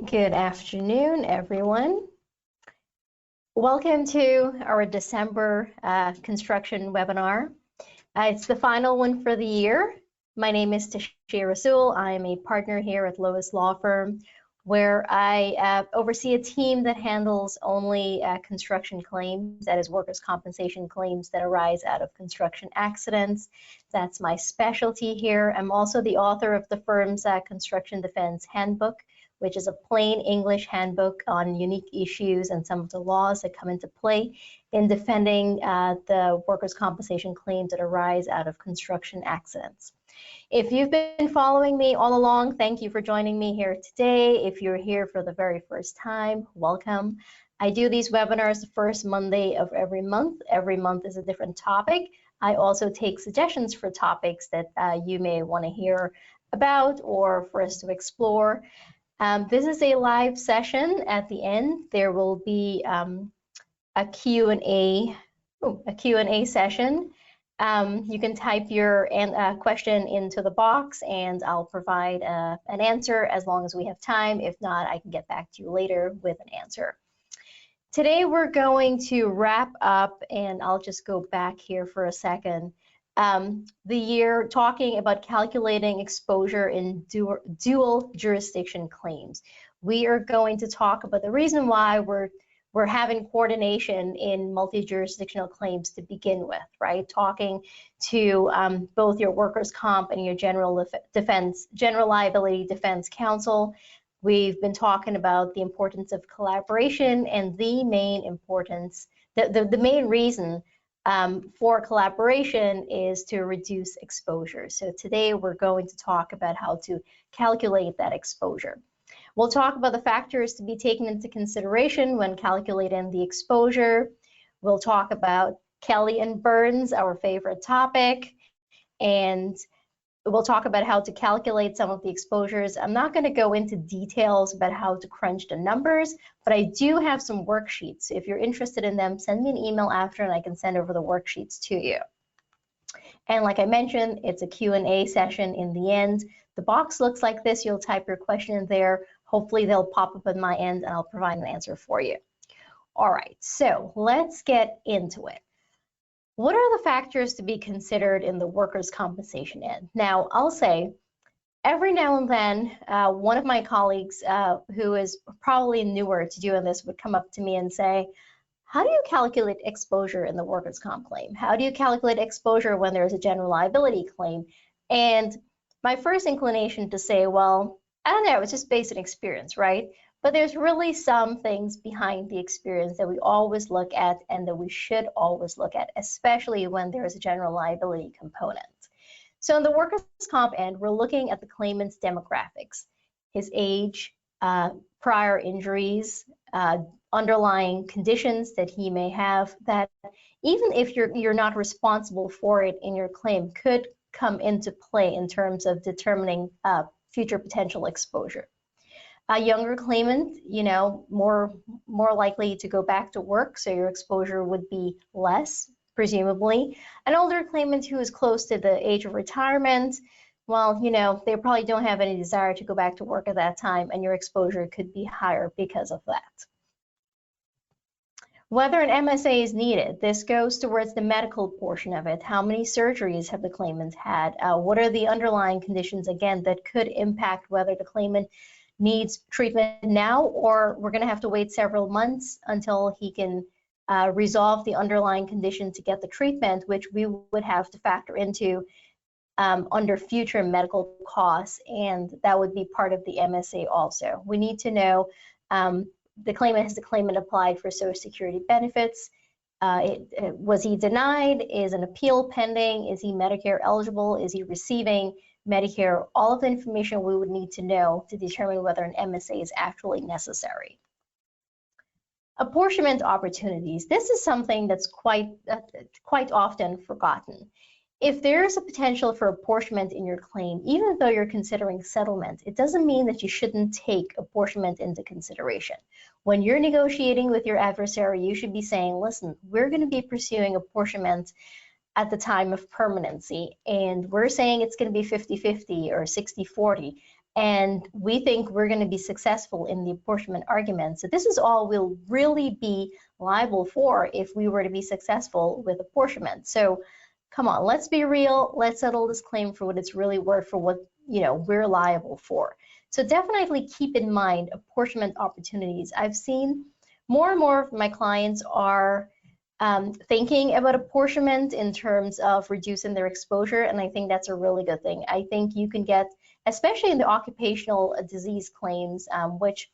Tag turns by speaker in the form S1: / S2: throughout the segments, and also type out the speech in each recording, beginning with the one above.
S1: Good afternoon, everyone. Welcome to our December construction webinar. It's the final one for the year. My name is Tashia. I am a partner here at LOIS Law Firm, where I oversee a team that handles only construction claims, that is workers' compensation claims that arise out of construction accidents. That's my specialty here. I'm also the author of the firm's Construction Defense Handbook, which is a plain English handbook on unique issues and some of the laws that come into play in defending the workers' compensation claims that arise out of construction accidents. If you've been following me all along, thank you for joining me here today. If you're here for the very first time, welcome. I do these webinars the first Monday of every month. Every month is a different topic. I also take suggestions for topics that you may want to hear about or for us to explore. This is a live session. At the end, there will be a Q&A session. You can type your question into the box and I'll provide an answer as long as we have time. If not, I can get back to you later with an answer. Today, we're going to wrap up, and I'll just go back here for a second. The year talking about calculating exposure in dual jurisdiction claims. We are going to talk about the reason why we're having coordination in multi-jurisdictional claims to begin with, right? Talking to both your workers' comp and your general liability defense counsel. We've been talking about the importance of collaboration and the main importance, the main reason for collaboration is to reduce exposure. So today we're going to talk about how to calculate that exposure. We'll talk about the factors to be taken into consideration when calculating the exposure. We'll talk about Kelly and Burns, our favorite topic, and we'll talk about how to calculate some of the exposures. I'm not going to go into details about how to crunch the numbers, but I do have some worksheets. If you're interested in them, send me an email after and I can send over the worksheets to you. And like I mentioned, it's a Q&A session in the end. The box looks like this. You'll type your question in there. Hopefully they'll pop up on my end and I'll provide an answer for you. All right, so let's get into it. What are the factors to be considered in the workers' compensation end? Now, I'll say every now and then, one of my colleagues who is probably newer to doing this would come up to me and say, how do you calculate exposure in the workers' comp claim? How do you calculate exposure when there's a general liability claim? And my first inclination to say, well, I don't know, it's just based on experience, right? But there's really some things behind the experience that we always look at and that we should always look at, especially when there is a general liability component. So in the workers' comp end, we're looking at the claimant's demographics, his age, prior injuries, underlying conditions that he may have that even if you're not responsible for it in your claim could come into play in terms of determining future potential exposure. A younger claimant, you know, more likely to go back to work, so your exposure would be less, presumably. An older claimant who is close to the age of retirement, well, you know, they probably don't have any desire to go back to work at that time, and your exposure could be higher because of that. Whether an MSA is needed, this goes towards the medical portion of it. How many surgeries have the claimant had? What are the underlying conditions, again, that could impact whether the claimant needs treatment now, or we're going to have to wait several months until he can resolve the underlying condition to get the treatment, which we would have to factor into under future medical costs, and that would be part of the MSA also. We need to know the claimant, has the claimant applied for Social Security benefits? Was he denied? Is an appeal pending? Is he Medicare eligible? Is he receiving Medicare? All of the information we would need to know to determine whether an MSA is actually necessary. Apportionment opportunities. This is something that's quite often forgotten. If there's a potential for apportionment in your claim, even though you're considering settlement, it doesn't mean that you shouldn't take apportionment into consideration. When you're negotiating with your adversary, you should be saying, listen, we're going to be pursuing apportionment at the time of permanency, and we're saying it's going to be 50-50 or 60-40. And we think we're going to be successful in the apportionment argument. So this is all we'll really be liable for if we were to be successful with apportionment. So come on, let's be real. Let's settle this claim for what it's really worth, for what we're liable for. So definitely keep in mind apportionment opportunities. I've seen more and more of my clients are thinking about apportionment in terms of reducing their exposure, and I think that's a really good thing. I think you can get, especially in the occupational disease claims, which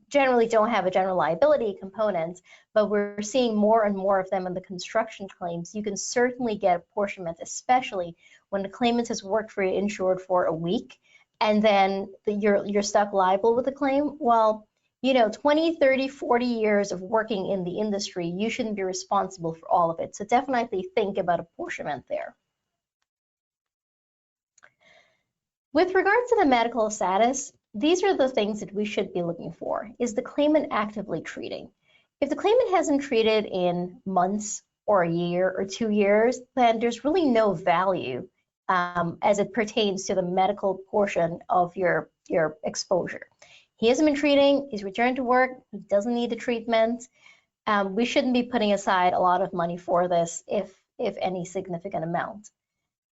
S1: generally don't have a general liability component, but we're seeing more and more of them in the construction claims. You can certainly get apportionment, especially when the claimant has worked for your insured for a week, and then you're stuck liable with the claim. Well, 20, 30, 40 years of working in the industry, you shouldn't be responsible for all of it. So definitely think about apportionment there. With regards to the medical status, these are the things that we should be looking for. Is the claimant actively treating? If the claimant hasn't treated in months or a year or 2 years, then there's really no value as it pertains to the medical portion of your exposure. He hasn't been treating, he's returned to work, he doesn't need the treatment. We shouldn't be putting aside a lot of money for this, if any significant amount.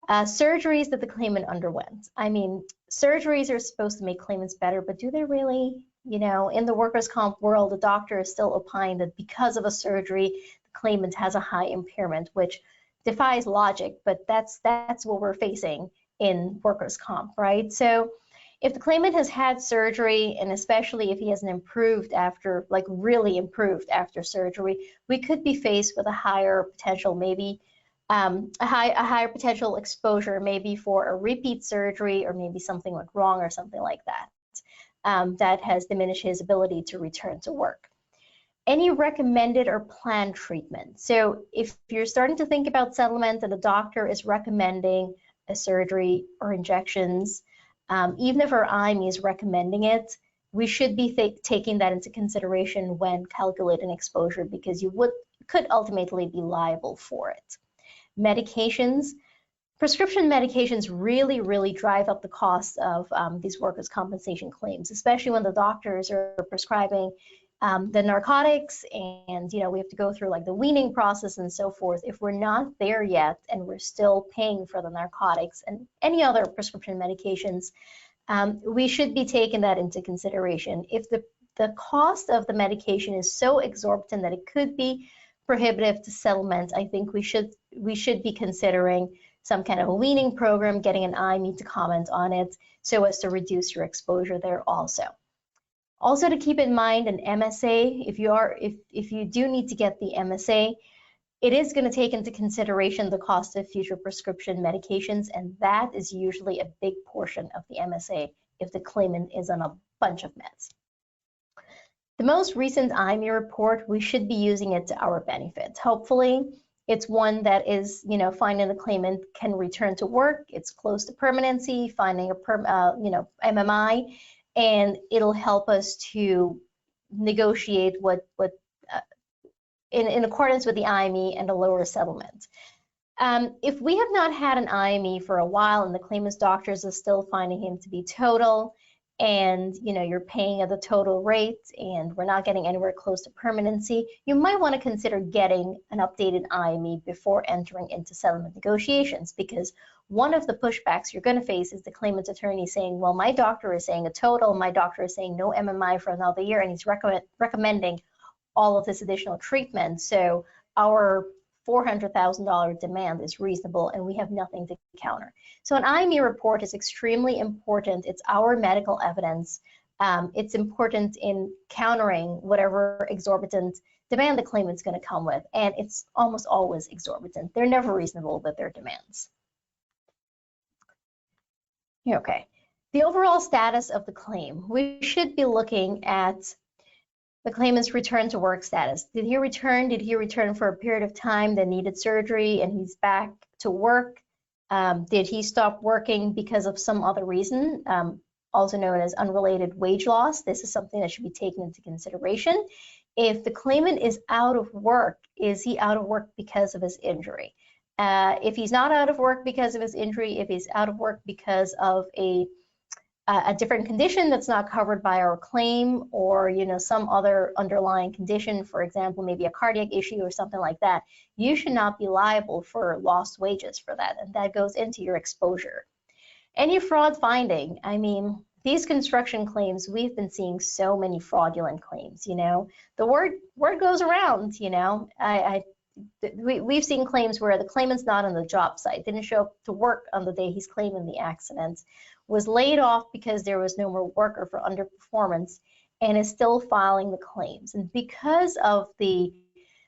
S1: Surgeries that the claimant underwent. I mean, surgeries are supposed to make claimants better, but do they really? In the workers' comp world, the doctor is still opined that because of a surgery, the claimant has a high impairment, which defies logic, but that's what we're facing in workers' comp, right? So if the claimant has had surgery, and especially if he hasn't improved after, like really improved after surgery, we could be faced with a higher potential, maybe a higher potential exposure, maybe for a repeat surgery, or maybe something went wrong or something like that, that has diminished his ability to return to work. Any recommended or planned treatment. So if you're starting to think about settlement and the doctor is recommending a surgery or injections, even if our IME is recommending it, we should be taking that into consideration when calculating exposure, because you could ultimately be liable for it. Medications. Prescription medications really, really drive up the cost of these workers' compensation claims, especially when the doctors are prescribing the narcotics, and we have to go through like the weaning process and so forth. If we're not there yet and we're still paying for the narcotics and any other prescription medications, we should be taking that into consideration. If the cost of the medication is so exorbitant that it could be prohibitive to settlement, I think we should be considering some kind of a weaning program, getting an IME to comment on it so as to reduce your exposure there also. Also to keep in mind, an MSA, if you do need to get the MSA, it is going to take into consideration the cost of future prescription medications, and that is usually a big portion of the MSA if the claimant is on a bunch of meds. The most recent IME report, we should be using it to our benefit. Hopefully, it's one that is, finding the claimant can return to work, it's close to permanency, finding a MMI, and it'll help us to negotiate what in accordance with the IME and a lower settlement. If we have not had an IME for a while and the claimant's doctors are still finding him to be total, and you're paying at the total rate and we're not getting anywhere close to permanency, you might want to consider getting an updated IME before entering into settlement negotiations, because one of the pushbacks you're going to face is the claimant's attorney saying, well, my doctor is saying a total, my doctor is saying no MMI for another year, and he's recommending all of this additional treatment, so our $400,000 demand is reasonable and we have nothing to counter. So an IME report is extremely important. It's our medical evidence. It's important in countering whatever exorbitant demand the claimant's going to come with, and it's almost always exorbitant. They're never reasonable with their demands. Okay, the overall status of the claim. We should be looking at the claimant's return to work status. Did he return? Did he return for a period of time that needed surgery and he's back to work? Did he stop working because of some other reason, also known as unrelated wage loss? This is something that should be taken into consideration. If the claimant is out of work, is he out of work because of his injury? If he's not out of work because of his injury, if he's out of work because of a a different condition that's not covered by our claim, or some other underlying condition, for example, maybe a cardiac issue or something like that, you should not be liable for lost wages for that, and that goes into your exposure. Any fraud finding, I mean, these construction claims, we've been seeing so many fraudulent claims, the word goes around, we've seen claims where the claimant's not on the job site, didn't show up to work on the day he's claiming the accident, was laid off because there was no more worker for underperformance, and is still filing the claims. And because of the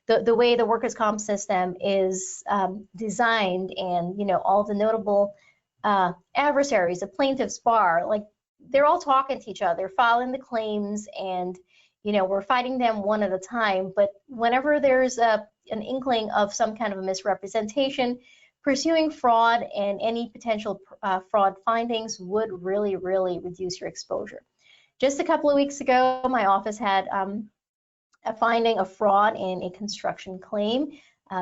S1: way the workers' comp system is designed, and all the notable adversaries, the plaintiff's bar, like they're all talking to each other, filing the claims, and we're fighting them one at a time. But whenever there's an inkling of some kind of a misrepresentation, pursuing fraud and any potential fraud findings would really, really reduce your exposure. Just a couple of weeks ago, my office had a finding of fraud in a construction claim.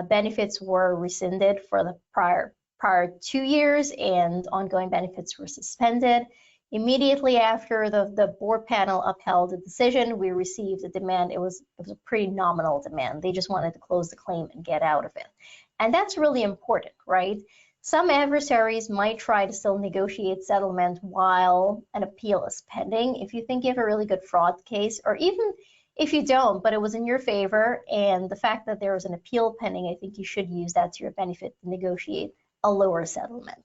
S1: Benefits were rescinded for the prior 2 years, and ongoing benefits were suspended. Immediately after the board panel upheld the decision, we received a demand. It was a pretty nominal demand. They just wanted to close the claim and get out of it. And that's really important, right? Some adversaries might try to still negotiate settlement while an appeal is pending. If you think you have a really good fraud case, or even if you don't, but it was in your favor, and the fact that there was an appeal pending, I think you should use that to your benefit to negotiate a lower settlement.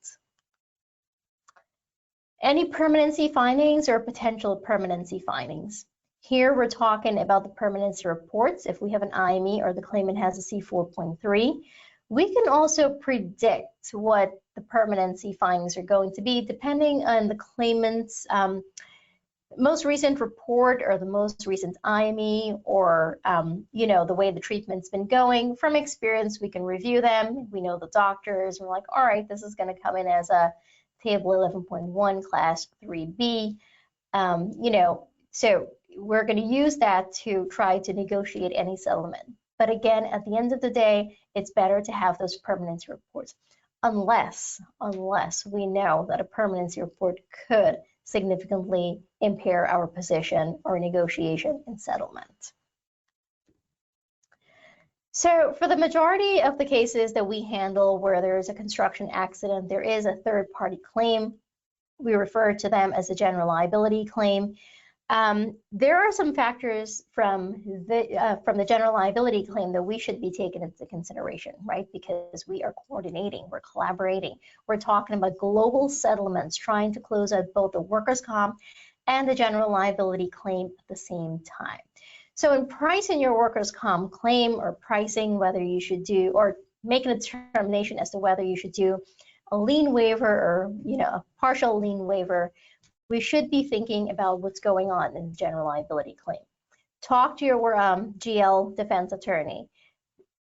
S1: Any permanency findings or potential permanency findings? Here we're talking about the permanency reports. If we have an IME or the claimant has a C4.3, we can also predict what the permanency findings are going to be depending on the claimant's most recent report or the most recent IME, or the way the treatment's been going. From experience, we can review them. We know the doctors. We're like, all right, this is going to come in as a Table 11.1 Class 3B. So we're going to use that to try to negotiate any settlement. But again, at the end of the day, it's better to have those permanency reports, unless we know that a permanency report could significantly impair our position or negotiation in settlement. So for the majority of the cases that we handle where there is a construction accident, there is a third-party claim. We refer to them as a general liability claim. There are some factors from the general liability claim that we should be taking into consideration, right? Because we are coordinating, we're collaborating, we're talking about global settlements, trying to close out both the workers' comp and the general liability claim at the same time. So in pricing your workers' comp claim, or pricing whether you should do, or making a determination as to whether you should do a lien waiver or a partial lien waiver, we should be thinking about what's going on in the general liability claim. Talk to your GL defense attorney.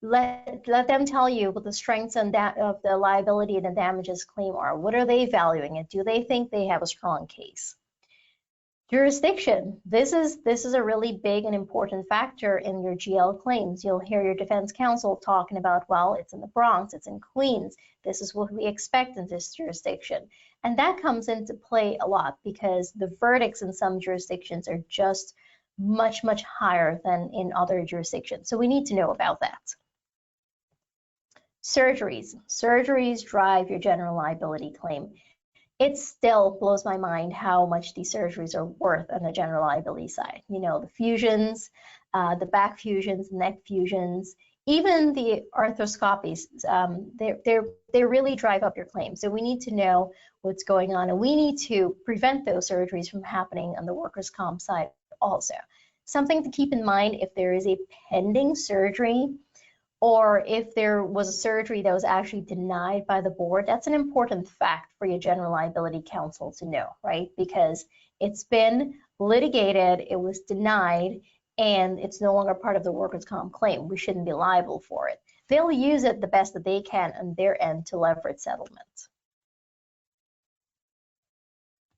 S1: Let them tell you what the strengths and of the liability and the damages claim are. What are they valuing it? Do they think they have a strong case? Jurisdiction. This is a really big and important factor in your GL claims. You'll hear your defense counsel talking about, well, it's in the Bronx, it's in Queens. This is what we expect in this jurisdiction. And that comes into play a lot because the verdicts in some jurisdictions are just much, much higher than in other jurisdictions. So we need to know about that. Surgeries. Surgeries drive your general liability claim. It still blows my mind how much these surgeries are worth on the general liability side. The fusions, the back fusions, neck fusions, even the arthroscopies, they really drive up your claim. So we need to know what's going on, and we need to prevent those surgeries from happening on the workers' comp side also. Something to keep in mind if there is a pending surgery, or if there was a surgery that was actually denied by the board, that's an important fact for your general liability counsel to know, right? Because it's been litigated, it was denied, and it's no longer part of the workers' comp claim. We shouldn't be liable for it. They'll use it the best that they can on their end to leverage settlements.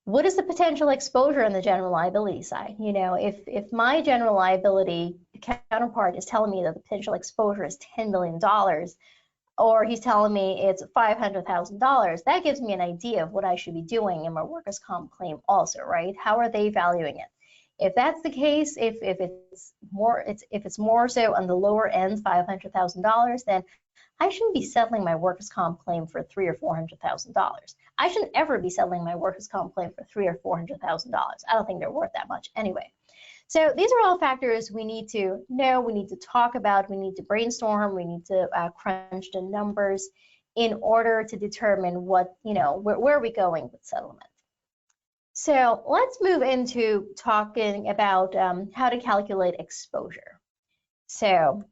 S1: What is the potential exposure on the general liability side? If my general liability counterpart is telling me that the potential exposure is $10 million, or he's telling me it's $500,000, that gives me an idea of what I should be doing in my workers' comp claim also, right? How are they valuing it? If that's the case, if it's more so on the lower end, $500,000, then I shouldn't be settling my workers' comp claim for $300,000 or $400,000. I shouldn't ever be settling my workers' comp claim for $300,000 or $400,000. I don't think they're worth that much anyway. So these are all factors we need to know, we need to talk about, we need to brainstorm, we need to crunch the numbers in order to determine what, where are we going with settlement. So let's move into talking about how to calculate exposure. So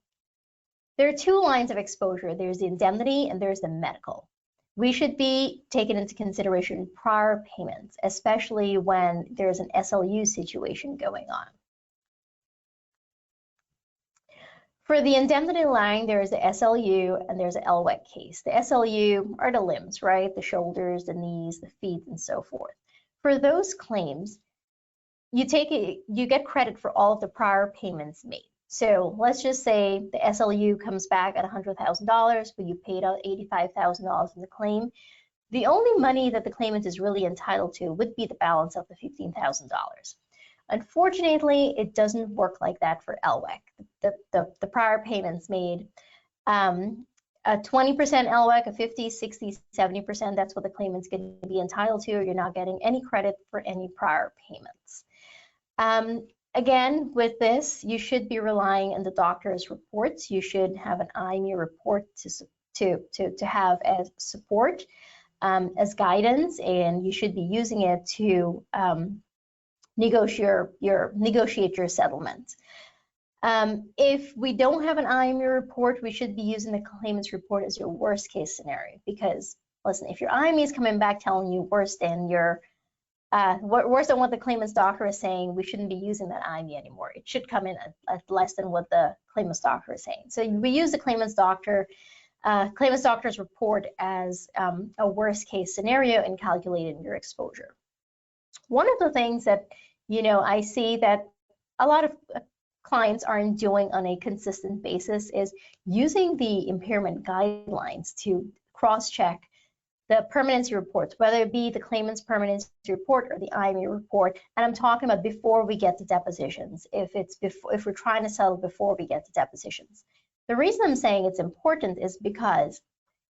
S1: there are two lines of exposure. There's the indemnity and there's the medical. We should be taking into consideration prior payments, especially when there's an SLU situation going on. For the indemnity line, there's the SLU and there's the LWEC case. The SLU are the limbs, right? The shoulders, the knees, the feet, and so forth. For those claims, you get credit for all of the prior payments made. So let's just say the SLU comes back at $100,000, but you paid out $85,000 in the claim. The only money that the claimant is really entitled to would be the balance of the $15,000. Unfortunately, it doesn't work like that for LWEC. The prior payments made, a 20% LWEC, a 50, 60, 70%, that's what the claimant's going to be entitled to. You're not getting any credit for any prior payments. Again, with this, you should be relying on the doctor's reports. You should have an IME report to have as support, as guidance, and you should be using it to negotiate your settlement. If we don't have an IME report, we should be using the claimant's report as your worst case scenario, because listen, if your IME is coming back telling you worse than what the claimant's doctor is saying, we shouldn't be using that IME anymore. It should come in at less than what the claimant's doctor is saying. So we use the claimant's doctor's report as a worst case scenario in calculating your exposure. One of the things that I see that a lot of clients aren't doing on a consistent basis is using the impairment guidelines to cross-check the permanency reports, whether it be the claimant's permanency report or the IME report. And I'm talking about before we get to depositions, if we're trying to settle before we get to depositions. The reason I'm saying it's important is because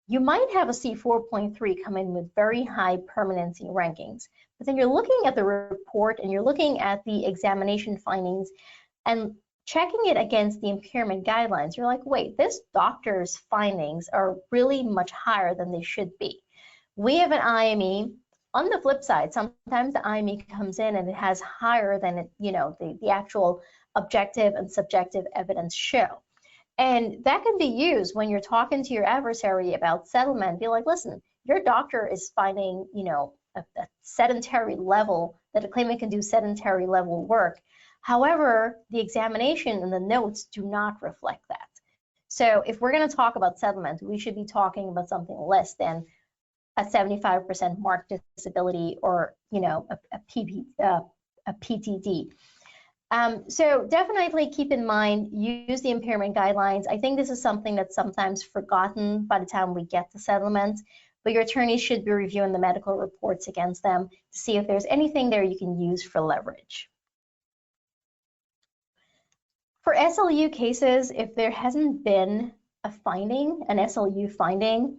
S1: you might have a C4.3 come in with very high permanency rankings, but then you're looking at the report and you're looking at the examination findings and checking it against the impairment guidelines. You're like, wait, this doctor's findings are really much higher than they should be. We have an IME. On the flip side, sometimes the IME comes in and it has higher than the actual objective and subjective evidence show. And that can be used when you're talking to your adversary about settlement. Be like, listen, your doctor is finding, a sedentary level, that a claimant can do sedentary level work. However, the examination and the notes do not reflect that. So if we're going to talk about settlement, we should be talking about something less than a 75% marked disability or, a PTD. So definitely keep in mind, use the impairment guidelines. I think this is something that's sometimes forgotten by the time we get to settlement, but your attorney should be reviewing the medical reports against them to see if there's anything there you can use for leverage. For SLU cases, if there hasn't been a finding, an SLU finding,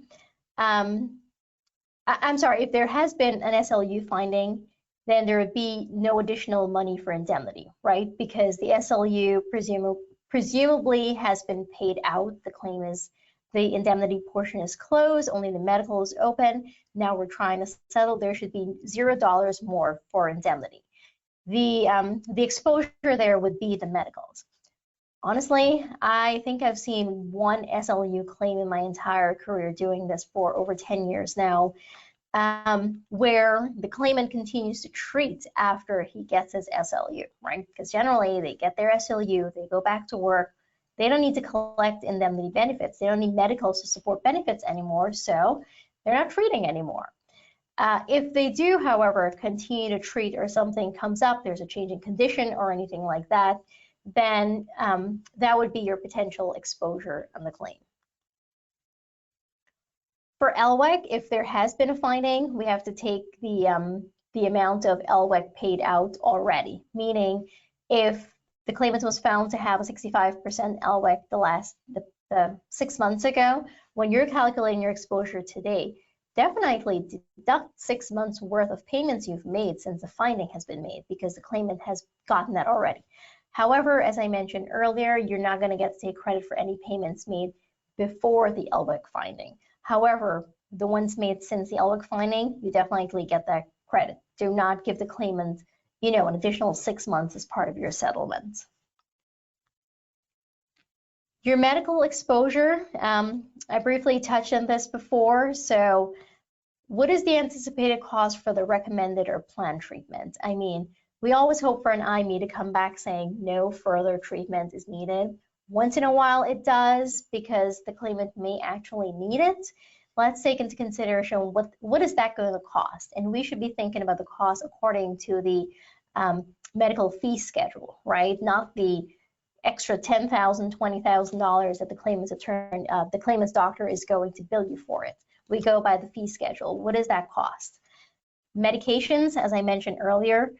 S1: if there has been an SLU finding, then there would be no additional money for indemnity, right? Because the SLU presumably has been paid out. The indemnity portion is closed, only the medical is open. Now we're trying to settle. There should be $0 more for indemnity. The exposure there would be the medicals. Honestly, I think I've seen one SLU claim in my entire career doing this for over 10 years now, where the claimant continues to treat after he gets his SLU, right? Because generally they get their SLU, they go back to work, they don't need to collect indemnity benefits, they don't need medicals to support benefits anymore, so they're not treating anymore. If they do, however, continue to treat or something comes up, there's a change in condition or anything like that, then that would be your potential exposure on the claim. For LWEC, if there has been a finding, we have to take the amount of LWEC paid out already, meaning if the claimant was found to have a 65% LWEC the 6 months ago, when you're calculating your exposure today, definitely deduct 6 months worth of payments you've made since the finding has been made, because the claimant has gotten that already. However, as I mentioned earlier, you're not going to get to take credit for any payments made before the LWEC finding. However, the ones made since the LWEC finding, you definitely get that credit. Do not give the claimant, an additional 6 months as part of your settlement. Your medical exposure, I briefly touched on this before. So what is the anticipated cost for the recommended or planned treatment? I mean, we always hope for an IME to come back saying no further treatment is needed. Once in a while it does, because the claimant may actually need it. Let's take into consideration what is that going to cost? And we should be thinking about the cost according to the medical fee schedule, right? Not the extra $10,000, $20,000 that the claimant's doctor is going to bill you for it. We go by the fee schedule. What does that cost? Medications, as I mentioned earlier,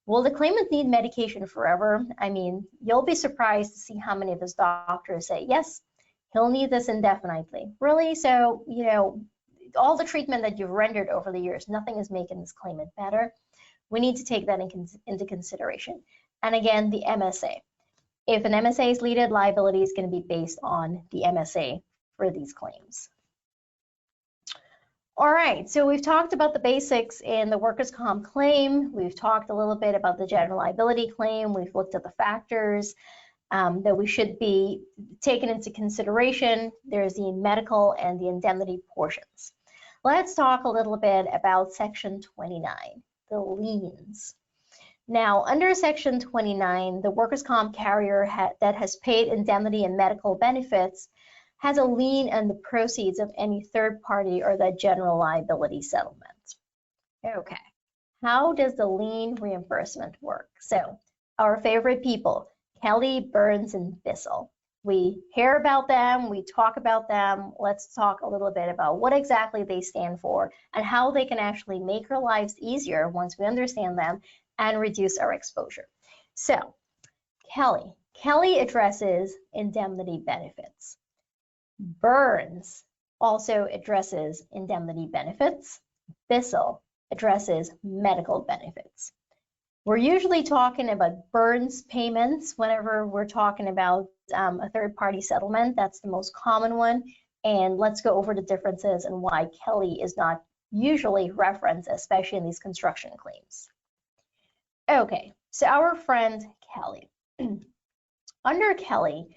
S1: will the claimant need medication forever? I mean, you'll be surprised to see how many of his doctors say, yes, he'll need this indefinitely. Really? So, all the treatment that you've rendered over the years, nothing is making this claimant better. We need to take that into consideration. And again, the MSA. If an MSA is needed, liability is going to be based on the MSA for these claims. All right, so we've talked about the basics in the workers' comp claim. We've talked a little bit about the general liability claim. We've looked at the factors that we should be taken into consideration. There's the medical and the indemnity portions. Let's talk a little bit about Section 29, the liens. Now, under Section 29, the workers' comp carrier that has paid indemnity and medical benefits has a lien on the proceeds of any third party or the general liability settlement. Okay, how does the lien reimbursement work? So, our favorite people, Kelly, Burns, and Bissell. We hear about them, we talk about them. Let's talk a little bit about what exactly they stand for and how they can actually make our lives easier once we understand them and reduce our exposure. So, Kelly addresses indemnity benefits. Burns also addresses indemnity benefits. Bissell addresses medical benefits. We're usually talking about Burns payments whenever we're talking about a third-party settlement. That's the most common one. And let's go over the differences and why Kelly is not usually referenced, especially in these construction claims. Okay, so our friend Kelly. Under Kelly,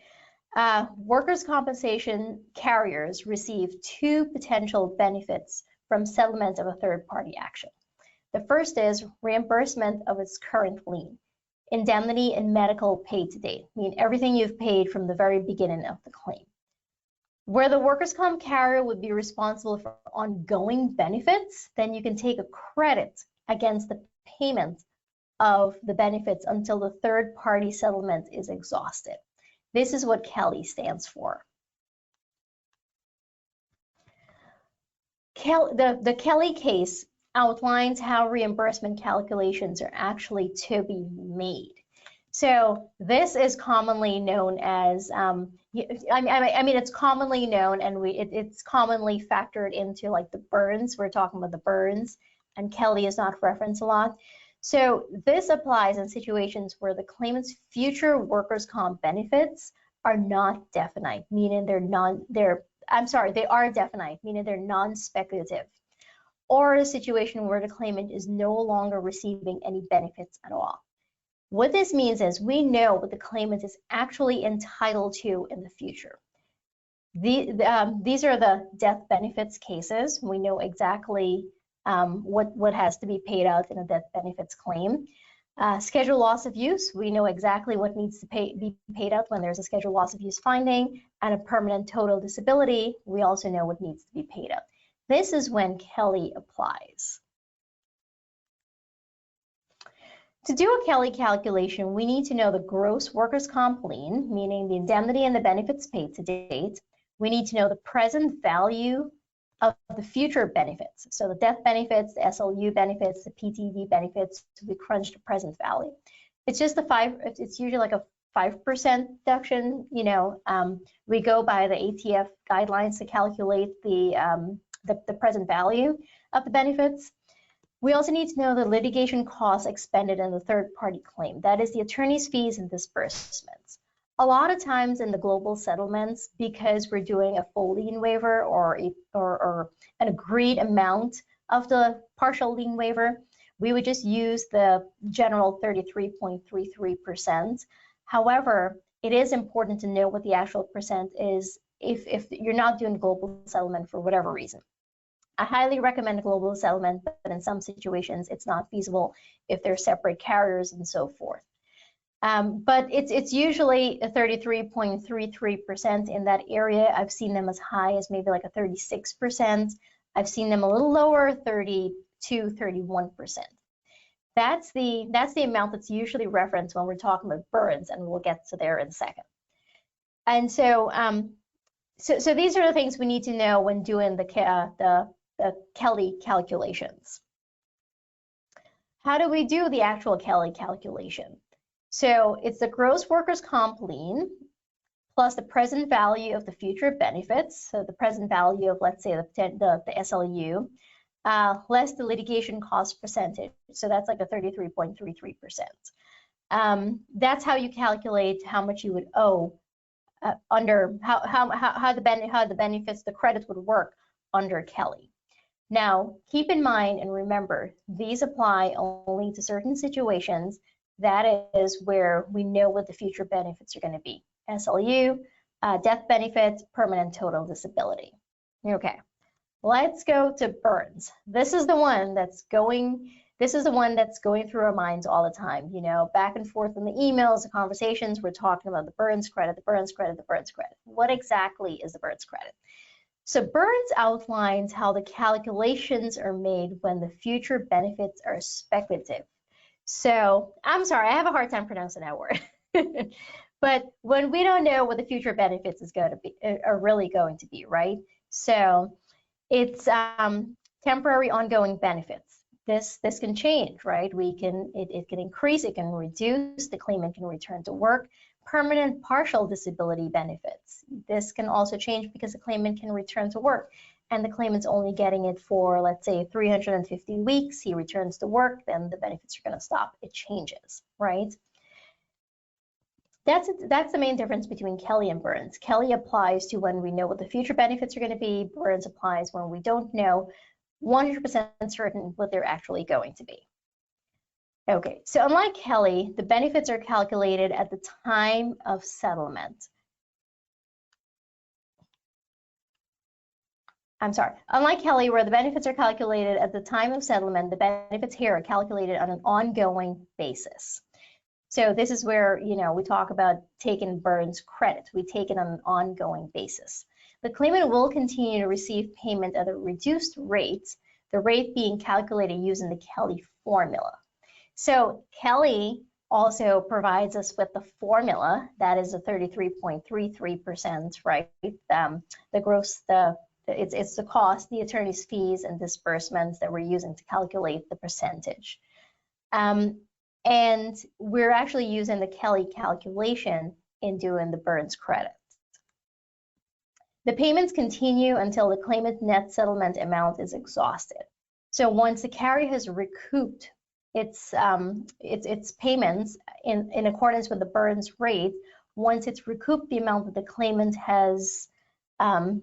S1: workers' compensation carriers receive two potential benefits from settlement of a third-party action. The first is reimbursement of its current lien, indemnity and medical paid to date, meaning everything you've paid from the very beginning of the claim. Where the workers' comp carrier would be responsible for ongoing benefits, then you can take a credit against the payment of the benefits until the third-party settlement is exhausted. This is what Kelly stands for. The Kelly case outlines how reimbursement calculations are actually to be made. So this is commonly known as, it's commonly known, and it's commonly factored into like the Burns. We're talking about the Burns, and Kelly is not referenced a lot. So this applies in situations where the claimant's future workers' comp benefits are not definite, meaning they are definite, meaning they're non-speculative, or a situation where the claimant is no longer receiving any benefits at all. What this means is we know what the claimant is actually entitled to in the future. These are the death benefits cases. We know exactly what has to be paid out in a death benefits claim. Scheduled loss of use, we know exactly what needs to be paid out when there's a scheduled loss of use finding, and a permanent total disability, we also know what needs to be paid out. This is when Kelly applies. To do a Kelly calculation, we need to know the gross workers' comp lien, meaning the indemnity and the benefits paid to date. We need to know the present value of the future benefits. So the death benefits, the SLU benefits, the PTD benefits, we crunch the present value. It's just it's usually like a 5% deduction. You know, we go by the ATF guidelines to calculate the present value of the benefits. We also need to know the litigation costs expended in the third-party claim. That is the attorney's fees and disbursements. A lot of times in the global settlements, because we're doing a full lien waiver or an agreed amount of the partial lien waiver, we would just use the general 33.33%. However, it is important to know what the actual percent is if you're not doing global settlement for whatever reason. I highly recommend a global settlement, but in some situations it's not feasible if they're separate carriers and so forth. But it's usually a 33.33% in that area. I've seen them as high as maybe like a 36%. I've seen them a little lower, 32, 31%. That's the amount that's usually referenced when we're talking about burns, and we'll get to there in a second. And so, so these are the things we need to know when doing the Kelly calculations. How do we do the actual Kelly calculation? So it's the gross workers' comp lien plus the present value of the future benefits. So the present value of, let's say, the SLU, less the litigation cost percentage. So that's like a 33.33%. That's how you calculate how much you would owe under how the benefits, the credits would work under Kelly. Now, keep in mind and remember, these apply only to certain situations. That is where we know what the future benefits are going to be. SLU, death benefits, permanent total disability. Okay, let's go to burns. This is the one that's going through our minds all the time. You know, back and forth in the emails, the conversations, we're talking about the burns credit, the burns credit, the burns credit. What exactly is the burns credit? So burns outlines how the calculations are made when the future benefits are speculative. So I'm sorry, I have a hard time pronouncing that word. But when we don't know what the future benefits is going to be, are really going to be, right? So it's temporary ongoing benefits. This can change, right? It can increase, it can reduce, the claimant can return to work. Permanent partial disability benefits. This can also change because the claimant can return to work and the claimant's only getting it for, let's say, 350 weeks. He returns to work, then the benefits are going to stop. It changes, right? That's the main difference between Kelly and burns. Kelly applies to when we know what the future benefits are going to be. Burns applies when we don't know 100% certain what they're actually going to be. Okay, so unlike Kelly, the benefits are calculated at the time of settlement. I'm sorry, unlike Kelly, where the benefits are calculated at the time of settlement, the benefits here are calculated on an ongoing basis. So this is where, you know, we talk about taking burns credit. We take it on an ongoing basis. The claimant will continue to receive payment at a reduced rate, the rate being calculated using the Kelly formula. So Kelly also provides us with the formula that is a 33.33%, right? It's the cost, the attorney's fees and disbursements that we're using to calculate the percentage. And we're actually using the Kelly calculation in doing the burns credit. The payments continue until the claimant's net settlement amount is exhausted. So once the carrier has recouped its payments in accordance with the burns rate, once it's recouped the amount that the claimant has, the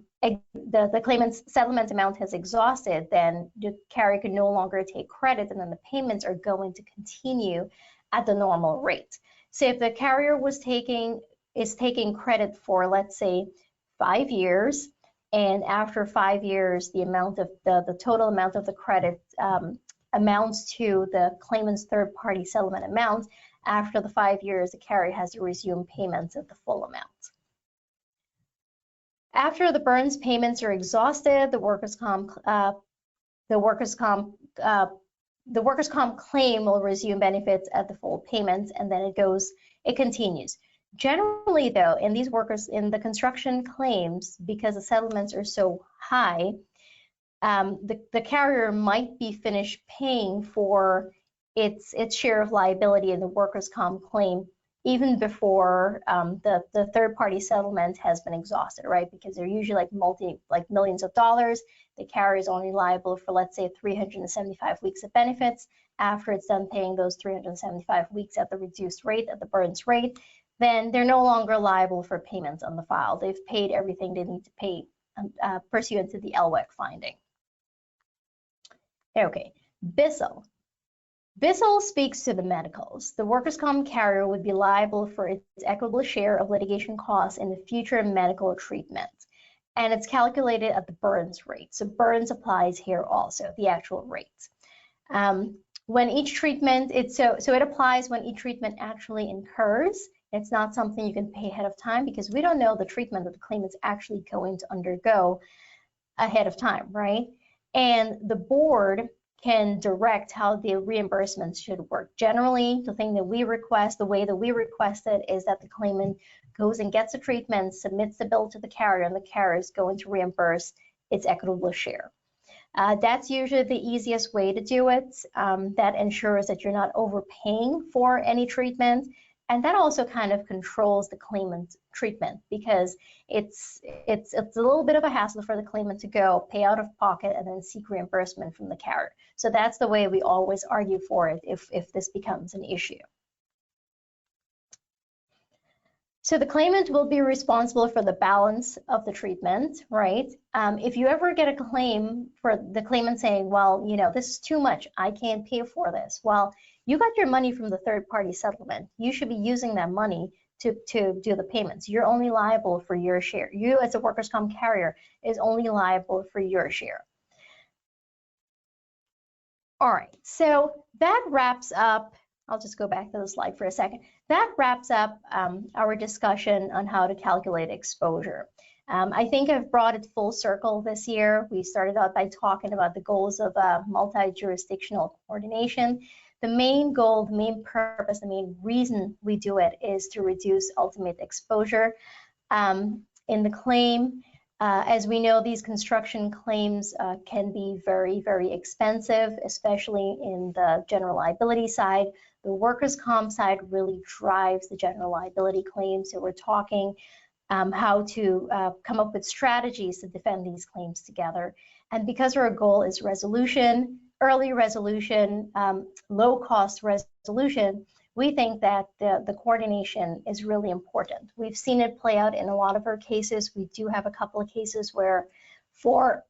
S1: claimant's settlement amount has exhausted, then the carrier can no longer take credit, and then the payments are going to continue at the normal rate. So if the carrier is taking credit for, let's say, 5 years, and after 5 years, the amount of the total amount of the credit amounts to the claimant's third-party settlement amount, after the 5 years, the carrier has to resume payments of the full amount. After the burns payments are exhausted, the workers' comp claim will resume benefits at the full payments, and then it continues. Generally, though, in the construction claims, because the settlements are so high, the carrier might be finished paying for its share of liability in the workers' comp claim even before the third-party settlement has been exhausted, right? Because they're usually like millions of dollars. The carrier is only liable for, let's say, 375 weeks of benefits. After it's done paying those 375 weeks at the reduced rate, at the Burns rate, then they're no longer liable for payments on the file. They've paid everything they need to pay pursuant to the LWEC finding. Okay, BISL. BISL speaks to the medicals. The workers' comp carrier would be liable for its equitable share of litigation costs in the future medical treatment. And it's calculated at the Burns rate. So Burns applies here also, the actual rate. When each treatment, it applies when each treatment actually incurs. It's not something you can pay ahead of time because we don't know the treatment that the claimant's actually going to undergo ahead of time, right? And the board can direct how the reimbursements should work. Generally, the thing that we request, the way that we request it is that the claimant goes and gets the treatment, submits the bill to the carrier, and the carrier is going to reimburse its equitable share. That's usually the easiest way to do it. That ensures that you're not overpaying for any treatment. And that also kind of controls the claimant's treatment because it's a little bit of a hassle for the claimant to go pay out of pocket and then seek reimbursement from the carrier. So that's the way we always argue for it if this becomes an issue. So the claimant will be responsible for the balance of the treatment, right? If you ever get a claim for the claimant saying, well, you know, this is too much, I can't pay for this. Well, you got your money from the third-party settlement. You should be using that money to do the payments. You're only liable for your share. You as a workers' comp carrier is only liable for your share. All right, so that wraps up, I'll just go back to the slide for a second. That wraps up our discussion on how to calculate exposure. I think I've brought it full circle this year. We started out by talking about the goals of multi-jurisdictional coordination. The main goal, the main purpose, the main reason we do it is to reduce ultimate exposure in the claim. As we know, these construction claims can be very, very expensive, especially in the general liability side. The workers' comp side really drives the general liability claims. So we're talking how to come up with strategies to defend these claims together. And because our goal is resolution, early resolution, low-cost resolution, we think that the coordination is really important. We've seen it play out in a lot of our cases. We do have a couple of cases where for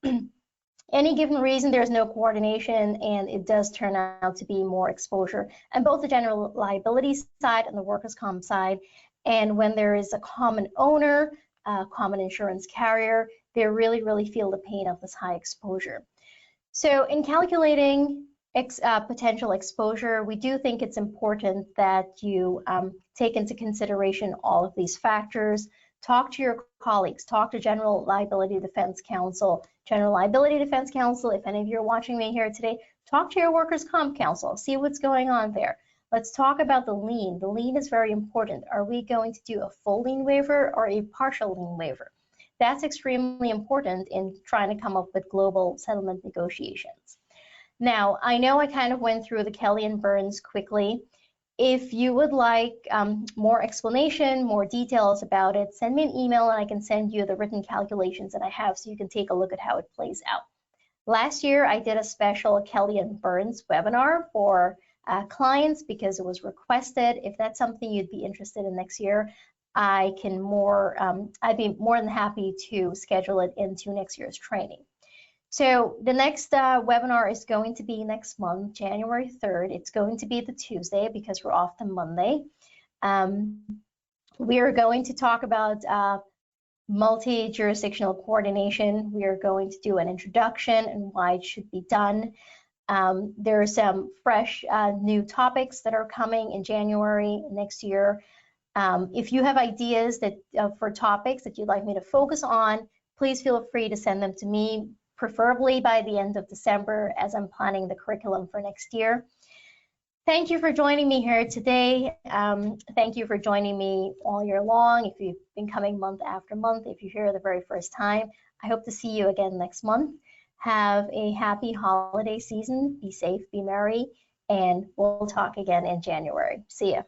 S1: any given reason there's no coordination and it does turn out to be more exposure on both the general liability side and the workers' comp side. And when there is a common owner, common insurance carrier, they really, really feel the pain of this high exposure. So in calculating potential exposure, we do think it's important that you take into consideration all of these factors. Talk to your colleagues, talk to General Liability Defense Counsel. General Liability Defense Counsel, if any of you are watching me here today, talk to your workers' comp counsel, see what's going on there. Let's talk about the lien. The lien is very important. Are we going to do a full lien waiver or a partial lien waiver? That's extremely important in trying to come up with global settlement negotiations. Now, I know I kind of went through the Kelly and Burns quickly. If you would like more explanation, more details about it, send me an email and I can send you the written calculations that I have so you can take a look at how it plays out. Last year, I did a special Kelly and Burns webinar for clients because it was requested. If that's something you'd be interested in next year, I'd be more than happy to schedule it into next year's training. So the next webinar is going to be next month, January 3rd. It's going to be the Tuesday because we're off the Monday. We are going to talk about multi-jurisdictional coordination. We are going to do an introduction and why it should be done. There are some fresh new topics that are coming in January next year. If you have ideas that for topics that you'd like me to focus on, please feel free to send them to me, preferably by the end of December as I'm planning the curriculum for next year. Thank you for joining me here today. Thank you for joining me all year long. If you've been coming month after month, if you're here the very first time, I hope to see you again next month. Have a happy holiday season. Be safe, be merry, and we'll talk again in January. See ya.